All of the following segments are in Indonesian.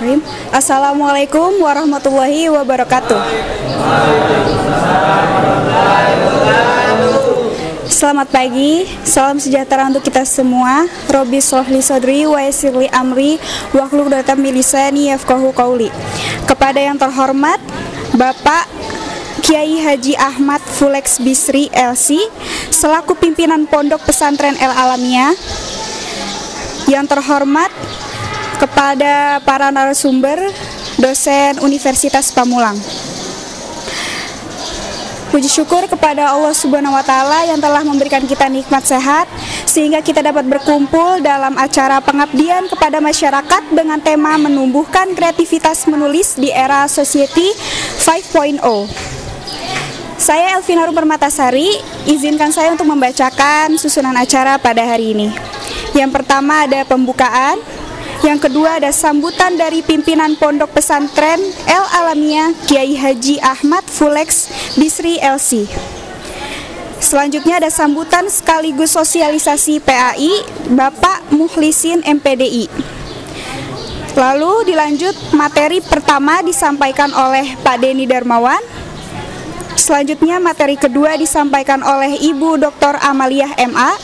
Bismillahirrahmanirrahim. Assalamualaikum warahmatullahi wabarakatuh. Selamat pagi, salam sejahtera untuk kita semua. Robbi sholli sodri wa yassirli amri wahlul 'uqdatam min lisani yafqahu qauli. Kepada yang terhormat Bapak Kiai Haji Ahmad Fulex Bisri LC selaku pimpinan Pondok Pesantren El Alamiah. Yang terhormat kepada para narasumber dosen Universitas Pamulang. Puji syukur kepada Allah Subhanahu wa Ta'ala yang telah memberikan kita nikmat sehat sehingga kita dapat berkumpul dalam acara pengabdian kepada masyarakat dengan tema menumbuhkan kreativitas menulis di era Society 5.0. Saya Elvina Permatasari, izinkan saya untuk membacakan susunan acara pada hari ini. Yang pertama ada pembukaan, yang kedua ada sambutan dari pimpinan Pondok Pesantren El Alamiah Kiai Haji Ahmad Fulex Bisri LC. Selanjutnya ada sambutan sekaligus sosialisasi PAI Bapak Muhlisin MPDI. Lalu dilanjut materi pertama disampaikan oleh Pak Denny Darmawan. Selanjutnya materi kedua disampaikan oleh Ibu Dr. Amaliah MA.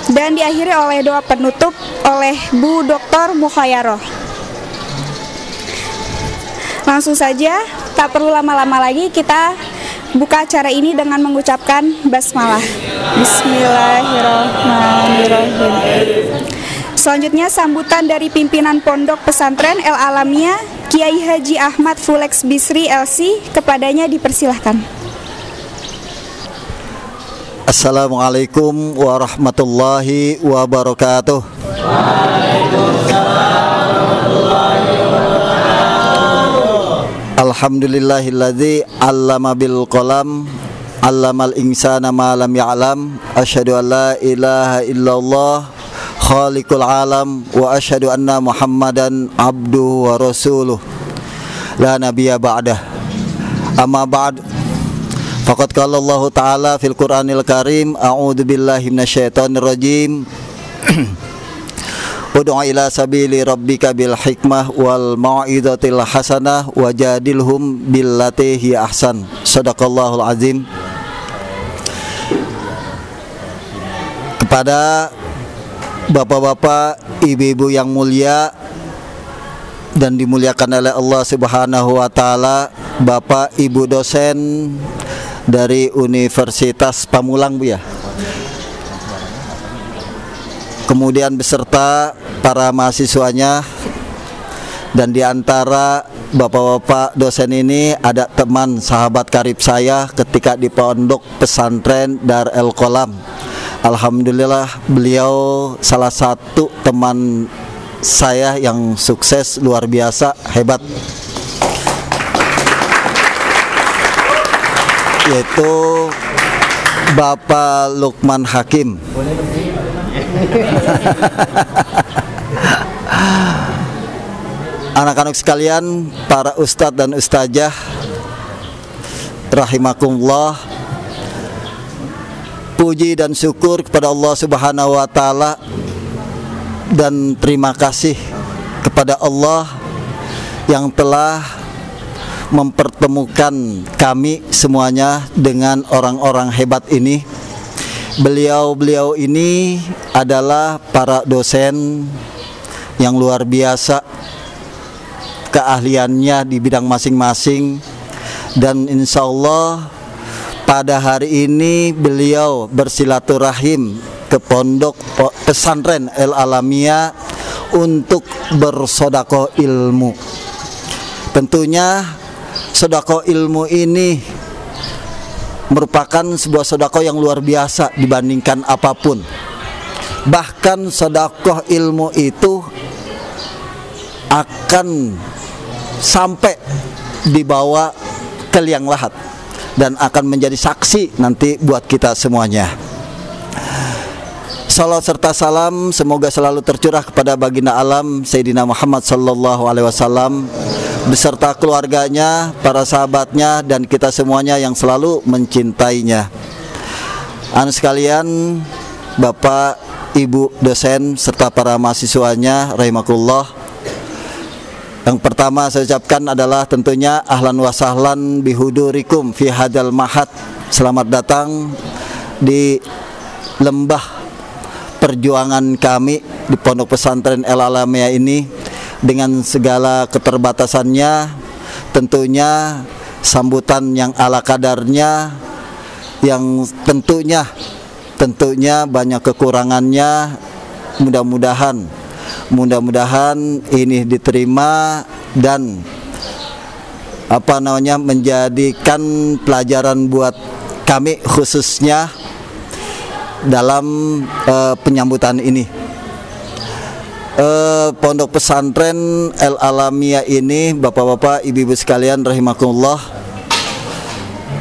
Dan diakhiri oleh doa penutup oleh Bu Dr. Mukhayaroh. Langsung saja, tak perlu lama-lama lagi, kita buka acara ini dengan mengucapkan basmalah. Bismillahirrahmanirrahim. Selanjutnya sambutan dari pimpinan Pondok Pesantren El Alamiah Kiai Haji Ahmad Fulex Bisri LC, kepadanya dipersilahkan. Assalamualaikum warahmatullahi wabarakatuh. Alhamdulillahilladzi 'allama bil qalam 'allamal insana ma lam ya'lam. Asyhadu an la ilaha illallah khaliqul alam wa asyhadu anna Muhammadan abduhu wa rasuluh la nabiyya ba'dah. Amma ba'd. Faqad qala Allah Ta'ala fil Qur'anil Karim, a'udzu billahi minasyaitonir rajim. Ud'u ila sabili rabbika bil hikmah wal mau'izatil hasanah wajadilhum billati hiya ahsan. Shadaqallahul azim. Kepada bapak-bapak, ibu-ibu yang mulia dan dimuliakan oleh Allah Subhanahu wa Ta'ala, Bapak Ibu dosen dari Universitas Pamulang, Bu ya. Kemudian beserta para mahasiswanya, dan diantara bapak-bapak dosen ini ada teman sahabat karib saya ketika di Pondok Pesantren Dar El Qolam. Alhamdulillah beliau salah satu teman saya yang sukses luar biasa, hebat, yaitu Bapak Lukman Hakim. Anak-anak sekalian, para ustadz dan ustazah rahimakumullah, puji dan syukur kepada Allah Subhanahu wa Ta'ala, dan terima kasih kepada Allah yang telah mempertemukan kami semuanya dengan orang-orang hebat ini. Beliau-beliau ini adalah para dosen yang luar biasa keahliannya di bidang masing-masing, dan insya Allah pada hari ini beliau bersilaturahim ke Pondok Pesantren El Alamiah untuk bersedekah ilmu. Tentunya sedekah ilmu ini merupakan sebuah sedekah yang luar biasa dibandingkan apapun. Bahkan sedekah ilmu itu akan sampai dibawa ke liang lahat dan akan menjadi saksi nanti buat kita semuanya. Salam serta salam semoga selalu tercurah kepada baginda alam Sayyidina Muhammad sallallahu alaihi wasallam beserta keluarganya, para sahabatnya, dan kita semuanya yang selalu mencintainya. Anak sekalian, Bapak, Ibu dosen serta para mahasiswanya rahimakumullah, Yang pertama saya ucapkan adalah tentunya ahlan wa sahlan bihudurikum fi hadal mahad. Selamat datang di lembah perjuangan kami di Pondok Pesantren El Alamiyah ini dengan segala keterbatasannya. Tentunya sambutan yang ala kadarnya, yang tentunya banyak kekurangannya. Mudah-mudahan ini diterima dan menjadikan pelajaran buat kami khususnya dalam penyambutan ini. Pondok Pesantren El Alamiyah ini, bapak-bapak, ibu-ibu sekalian rahimakumullah,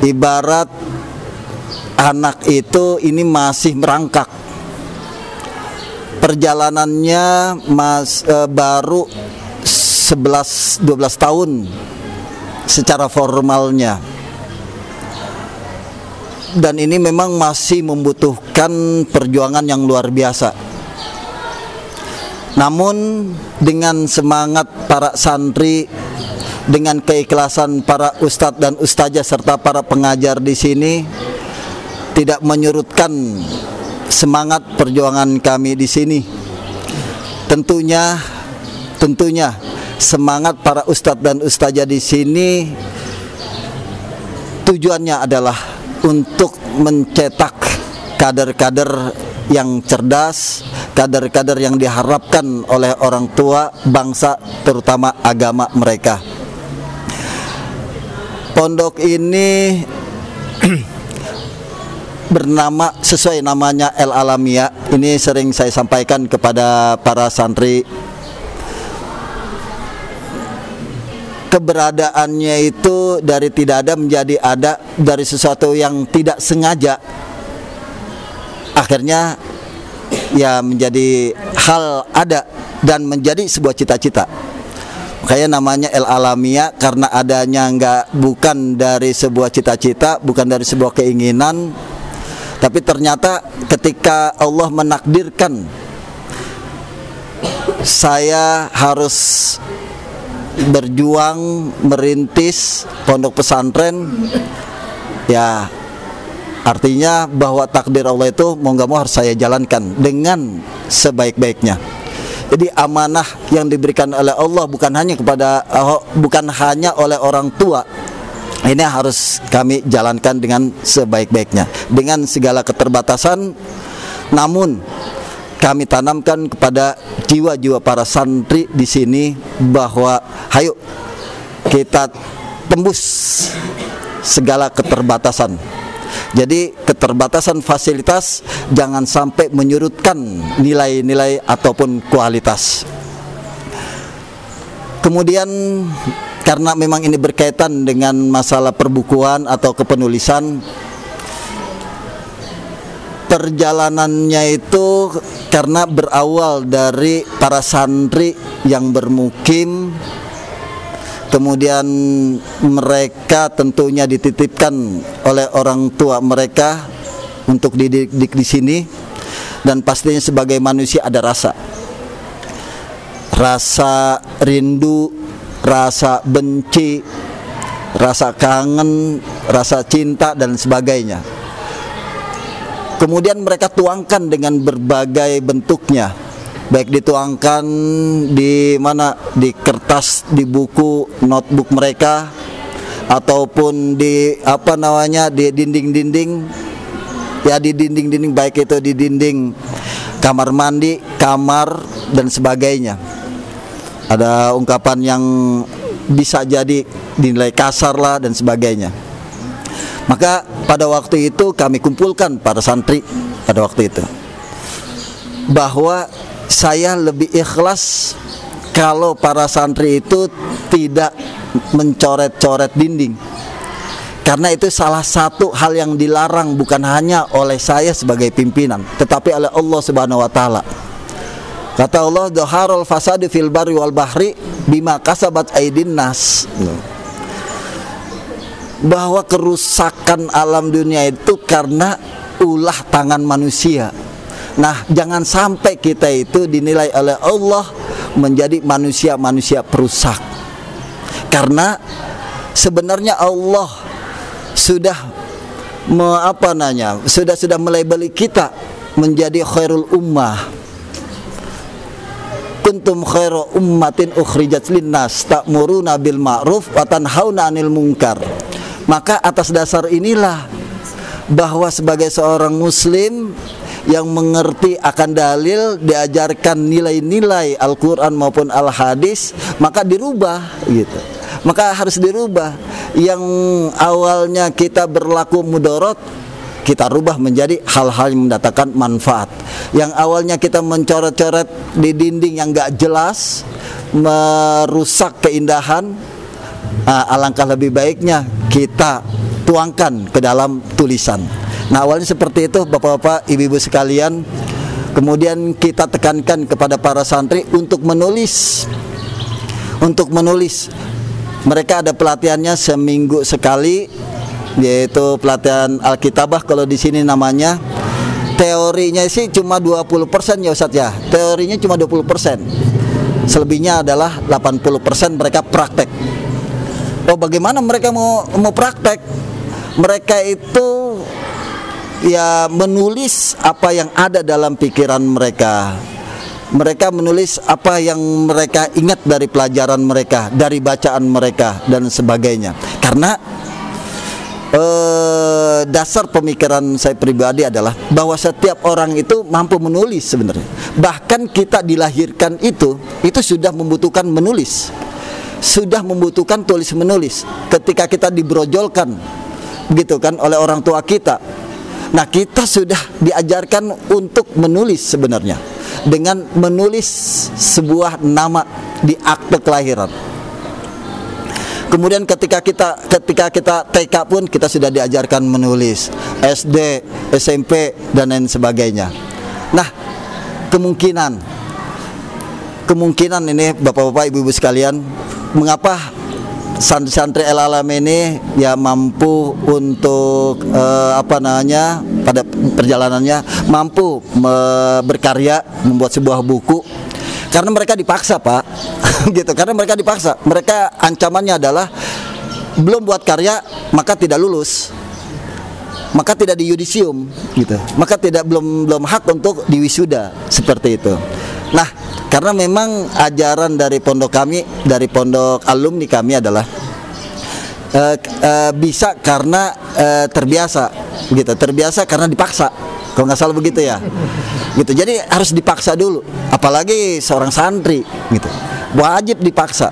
ibarat anak itu ini masih merangkak. Perjalanannya baru 11-12 tahun secara formalnya. Dan ini memang masih membutuhkan perjuangan yang luar biasa. Namun dengan semangat para santri, dengan keikhlasan para ustadz dan ustazah serta para pengajar di sini, tidak menyurutkan semangat perjuangan kami di sini. Tentunya semangat para ustadz dan ustazah di sini tujuannya adalah untuk mencetak kader-kader yang cerdas, kader-kader yang diharapkan oleh orang tua bangsa, terutama agama mereka. Pondok ini bernama sesuai namanya El Alamiyah. Ini sering saya sampaikan kepada para santri. Keberadaannya itu dari tidak ada menjadi ada, dari sesuatu yang tidak sengaja akhirnya ya menjadi hal ada dan menjadi sebuah cita-cita. Makanya namanya El Alamiyah, karena adanya bukan dari sebuah cita-cita, bukan dari sebuah keinginan, tapi ternyata ketika Allah menakdirkan saya harus berjuang merintis pondok pesantren, ya artinya bahwa takdir Allah itu mau nggak mau harus saya jalankan dengan sebaik-baiknya. Jadi amanah yang diberikan oleh Allah bukan hanya oleh orang tua, ini harus kami jalankan dengan sebaik-baiknya, dengan segala keterbatasan. Namun kami tanamkan kepada jiwa-jiwa para santri di sini bahwa hayo kita tembus segala keterbatasan. Jadi keterbatasan fasilitas jangan sampai menyurutkan nilai-nilai ataupun kualitas. Kemudian karena memang ini berkaitan dengan masalah perbukuan atau kepenulisan, perjalanannya itu karena berawal dari para santri yang bermukim, kemudian mereka tentunya dititipkan oleh orang tua mereka untuk dididik di sini, dan pastinya sebagai manusia ada rasa rindu, rasa benci, rasa kangen, rasa cinta dan sebagainya. Kemudian mereka tuangkan dengan berbagai bentuknya, baik dituangkan di kertas, di buku, notebook mereka, ataupun di dinding-dinding, ya di dinding-dinding, baik itu di dinding kamar mandi, kamar dan sebagainya. Ada ungkapan yang bisa jadi dinilai kasar lah dan sebagainya. Maka pada waktu itu kami kumpulkan para santri pada waktu itu bahwa saya lebih ikhlas kalau para santri itu tidak mencoret-coret dinding, karena itu salah satu hal yang dilarang bukan hanya oleh saya sebagai pimpinan, tetapi oleh Allah Subhanahu wa taala. Kata Allah, "Dhaharul fasadu fil barri wal bahri bima kasabat aydin nas." Bahwa kerusakan alam dunia itu karena ulah tangan manusia. Nah, jangan sampai kita itu dinilai oleh Allah menjadi manusia-manusia perusak. Karena sebenarnya Allah sudah sudah melabeli kita menjadi khairul ummah. Kuntum khairu ummatin ukhrijat linnas ta'muruna bil ma'ruf wa tanhauna 'anil munkar. Maka atas dasar inilah bahwa sebagai seorang muslim yang mengerti akan dalil, diajarkan nilai-nilai Al-Quran maupun Al-Hadis, maka dirubah gitu. Maka harus dirubah. Yang awalnya kita berlaku mudarat, kita rubah menjadi hal-hal yang mendatangkan manfaat. Yang awalnya kita mencoret-coret di dinding yang gak jelas, merusak keindahan, alangkah lebih baiknya kita tuangkan ke dalam tulisan. Nah, awalnya seperti itu Bapak-bapak, Ibu-ibu sekalian. Kemudian kita tekankan kepada para santri untuk menulis. Mereka ada pelatihannya seminggu sekali, yaitu pelatihan Alkitabah kalau di sini namanya. Teorinya sih cuma 20% ya Ustadz ya. Teorinya cuma 20%. Selebihnya adalah 80% mereka praktek. Oh, bagaimana mereka mau praktek? Mereka itu ya menulis apa yang ada dalam pikiran mereka. Mereka menulis apa yang mereka ingat dari pelajaran mereka, dari bacaan mereka dan sebagainya. Karena dasar pemikiran saya pribadi adalah bahwa setiap orang itu mampu menulis sebenarnya. Bahkan kita dilahirkan itu sudah membutuhkan menulis, sudah membutuhkan tulis menulis. Ketika kita dibrojolkan, begitu kan, oleh orang tua kita. Nah, kita sudah diajarkan untuk menulis sebenarnya, dengan menulis sebuah nama di akte kelahiran. Kemudian ketika kita TK pun kita sudah diajarkan menulis, SD, SMP dan lain sebagainya. Nah, kemungkinan ini Bapak-bapak, Ibu-ibu sekalian, mengapa santri-santri Al-Alam ini ya mampu untuk pada perjalanannya mampu berkarya, membuat sebuah buku. Karena mereka dipaksa, Pak. Gitu, karena mereka dipaksa. Mereka ancamannya adalah belum buat karya maka tidak lulus. Maka tidak di yudisium gitu. Maka belum hak untuk diwisuda, seperti itu. Nah, karena memang ajaran dari pondok kami, dari pondok alumni kami adalah bisa karena terbiasa gitu. Terbiasa karena dipaksa. Kalau nggak salah begitu ya. Gitu. Jadi harus dipaksa dulu, apalagi seorang santri gitu. Wajib dipaksa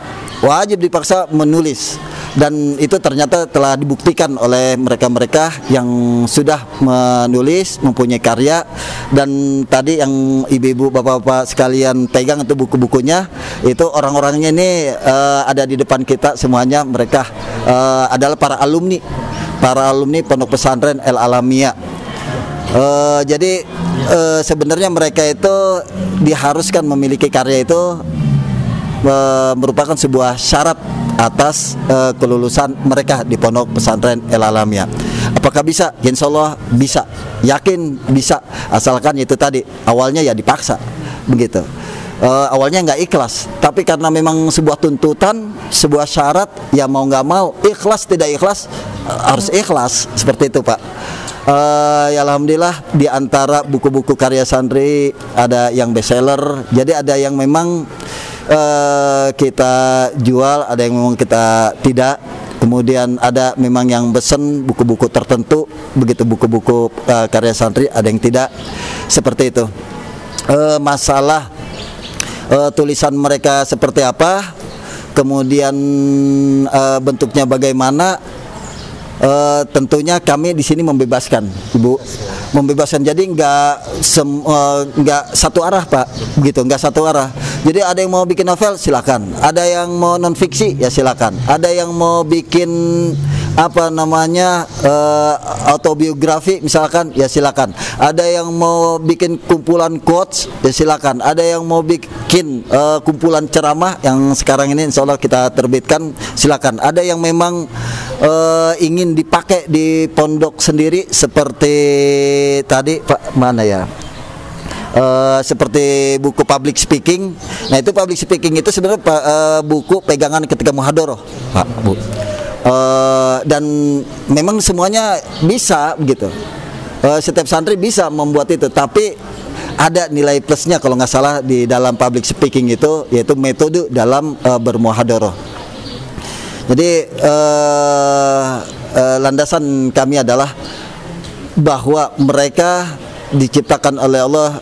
menulis. Dan itu ternyata telah dibuktikan oleh mereka-mereka yang sudah menulis, mempunyai karya. Dan tadi yang ibu-ibu, bapak-bapak sekalian pegang itu buku-bukunya, itu orang-orangnya ini ada di depan kita semuanya. Mereka adalah para alumni Pondok Pesantren El Alamiyah. Jadi sebenarnya mereka itu diharuskan memiliki karya itu merupakan sebuah syarat atas kelulusan mereka di Pondok Pesantren El Alamiyah. Apakah bisa? Insya Allah bisa, yakin bisa, asalkan itu tadi awalnya ya dipaksa begitu. Awalnya nggak ikhlas, tapi karena memang sebuah tuntutan, sebuah syarat, ya mau nggak mau, ikhlas tidak ikhlas harus ikhlas, seperti itu Pak. Ya alhamdulillah di antara buku-buku karya santri ada yang bestseller, jadi ada yang memang kita jual, ada yang memang kita tidak. Kemudian ada memang yang pesen buku-buku tertentu, begitu buku-buku karya santri, ada yang tidak, seperti itu. Masalah tulisan mereka seperti apa, kemudian bentuknya bagaimana, tentunya kami di sini membebaskan, Ibu, membebaskan. Jadi nggak satu arah Pak, begitu, nggak satu arah. Jadi ada yang mau bikin novel silakan, ada yang mau non fiksi ya silakan, ada yang mau bikin autobiografi misalkan ya silakan, ada yang mau bikin kumpulan quotes ya silakan, ada yang mau bikin kumpulan ceramah yang sekarang ini insya Allah kita terbitkan silakan, ada yang memang ingin dipakai di pondok sendiri seperti tadi Pak mana ya, seperti buku public speaking. Nah itu public speaking itu sebenarnya buku pegangan ketika muhadharah, Pak Bu. Dan memang semuanya bisa begitu. Setiap santri bisa membuat itu, tapi ada nilai plusnya kalau nggak salah di dalam public speaking itu, yaitu metode dalam bermuhadharah. Jadi landasan kami adalah bahwa mereka diciptakan oleh Allah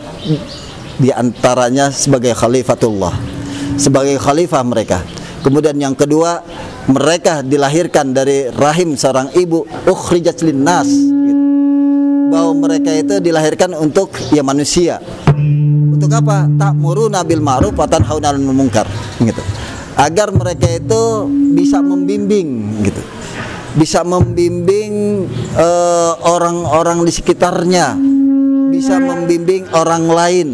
diantaranya sebagai khalifatullah, sebagai khalifah mereka. Kemudian yang kedua, mereka dilahirkan dari rahim seorang ibu, ukhrijat linnas, gitu. Bahwa mereka itu dilahirkan untuk ya manusia. Untuk apa? Ta'muruna bil ma'ruf wa tanhauna 'anil munkar, gitu. Agar mereka itu bisa membimbing, gitu. Bisa membimbing orang-orang di sekitarnya, bisa membimbing orang lain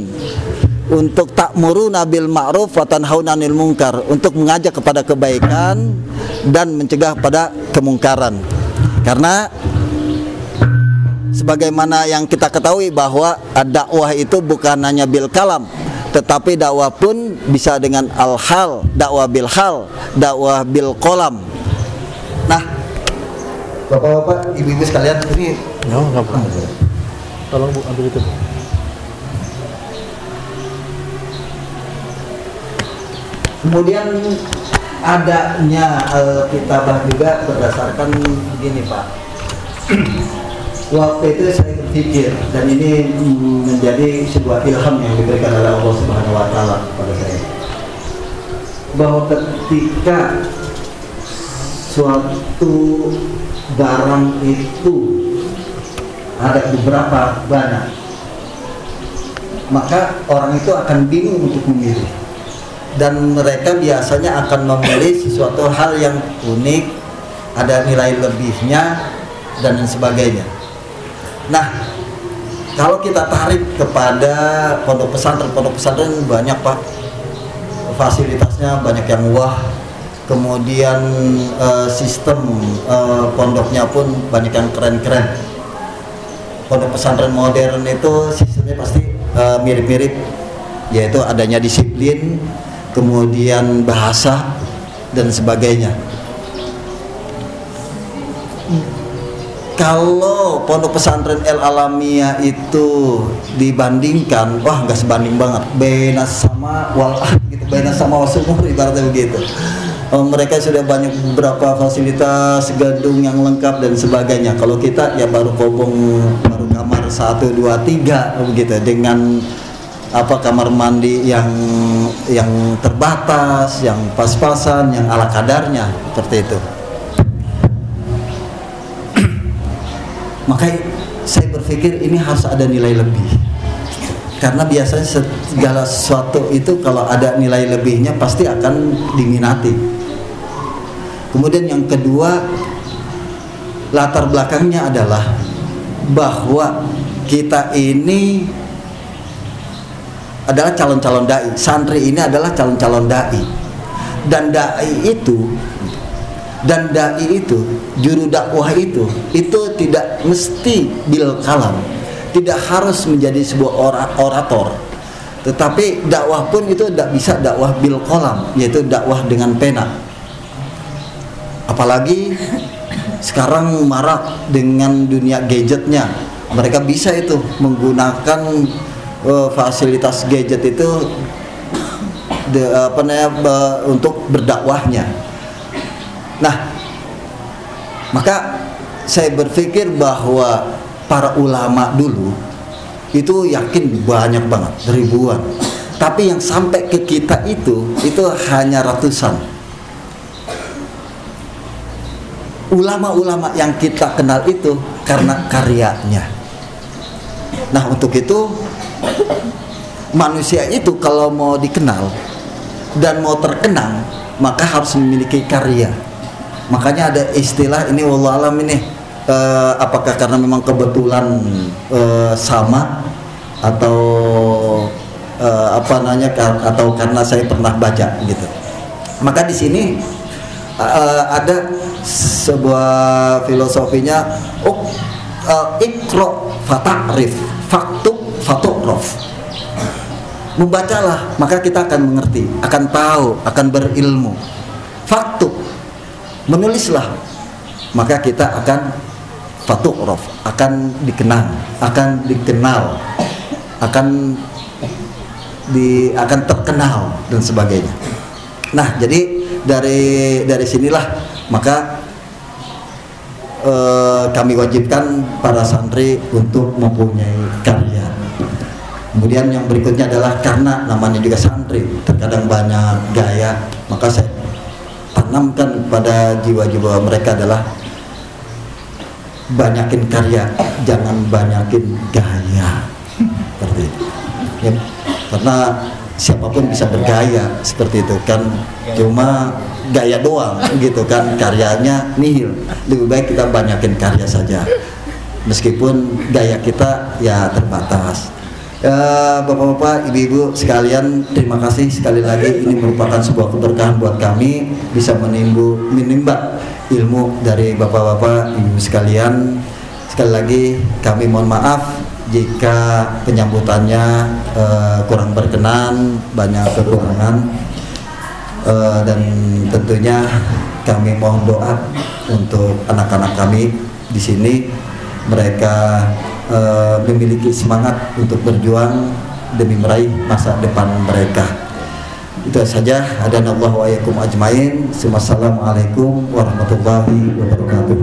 untuk ta'muruna bil ma'ruf wa tanhauna 'anil munkar, untuk mengajak kepada kebaikan dan mencegah pada kemungkaran. Karena sebagaimana yang kita ketahui bahwa dakwah itu bukan hanya bil kalam, tetapi dakwah pun bisa dengan al-hal, dakwah bil hal, dakwah bil qalam. Nah, Bapak-bapak, ibu-ibu sekalian, ini nggak apa-apa. Tolong Bu, ambil itu. Kemudian adanya Alkitabah juga berdasarkan gini Pak. Waktu itu saya berpikir, dan ini menjadi sebuah ilham yang diberikan oleh Allah Subhanahu wa taala kepada saya, bahwa ketika suatu barang itu ada beberapa banyak, maka orang itu akan bingung untuk memilih, dan mereka biasanya akan memilih sesuatu hal yang unik, ada nilai lebihnya dan sebagainya. Nah, kalau kita tarik kepada pondok pesantren banyak Pak, fasilitasnya banyak yang wah, kemudian sistem pondoknya pun banyak yang keren-keren. Pondok pesantren modern itu sistemnya pasti mirip-mirip, yaitu adanya disiplin, kemudian bahasa dan sebagainya. Kalau pondok pesantren El Alamiyah itu dibandingkan, wah nggak sebanding banget. Benas sama walah gitu, benas sama wasumur ibaratnya begitu. Mereka sudah banyak beberapa fasilitas, gedung yang lengkap dan sebagainya. Kalau kita ya baru baru kamar 1, 2, 3 begitu, dengan apa kamar mandi yang terbatas, yang pas-pasan, yang ala kadarnya seperti itu. Maka saya berpikir ini harus ada nilai lebih, karena biasanya segala sesuatu itu kalau ada nilai lebihnya pasti akan diminati. Kemudian yang kedua, latar belakangnya adalah bahwa kita ini adalah calon-calon dai, santri ini adalah calon-calon dai, dan dai itu juru dakwah itu tidak mesti bil kalam, tidak harus menjadi sebuah orator, tetapi dakwah pun itu tidak bisa dakwah bil qalam, yaitu dakwah dengan pena. Apalagi sekarang marak dengan dunia gadgetnya, mereka bisa itu menggunakan fasilitas gadget itu untuk berdakwahnya. Nah, maka saya berpikir bahwa para ulama dulu itu yakin banyak banget, ribuan. Tapi yang sampai ke kita itu hanya ratusan. Ulama-ulama yang kita kenal itu karena karyanya. Nah, untuk itu manusia itu kalau mau dikenal dan mau terkenang, maka harus memiliki karya. Makanya ada istilah ini, wallahu alam ini, apakah karena memang kebetulan sama atau atau karena saya pernah baca gitu. Maka di sini ada sebuah filosofinya, ikro fata'rif, faktub fatu'raf. membacalah, maka kita akan mengerti, akan tahu, akan berilmu. Faktub, menulislah, maka kita akan fatu'raf, akan dikenal, akan terkenal dan sebagainya. Nah, jadi dari sinilah maka kami wajibkan para santri untuk mempunyai karya. Kemudian yang berikutnya adalah karena namanya juga santri, terkadang banyak gaya, maka saya tanamkan pada jiwa-jiwa mereka adalah banyakin karya, jangan banyakin gaya. Seperti itu. Ya, karena siapapun bisa bergaya seperti itu kan, cuma gaya doang gitu kan, karyanya nihil. Lebih baik kita banyakin karya saja, meskipun gaya kita ya terbatas. Bapak-bapak, ibu-ibu sekalian, terima kasih sekali lagi. Ini merupakan sebuah keberkahan buat kami bisa menimba ilmu dari bapak-bapak, ibu sekalian. Sekali lagi kami mohon maaf jika penyambutannya kurang berkenan, banyak kekurangan, dan tentunya kami mohon doa untuk anak-anak kami di sini. Mereka memiliki semangat untuk berjuang demi meraih masa depan mereka. Itu saja. Hadanallahu wa iyyakum ajmain. Wassalamualaikum warahmatullahi wabarakatuh.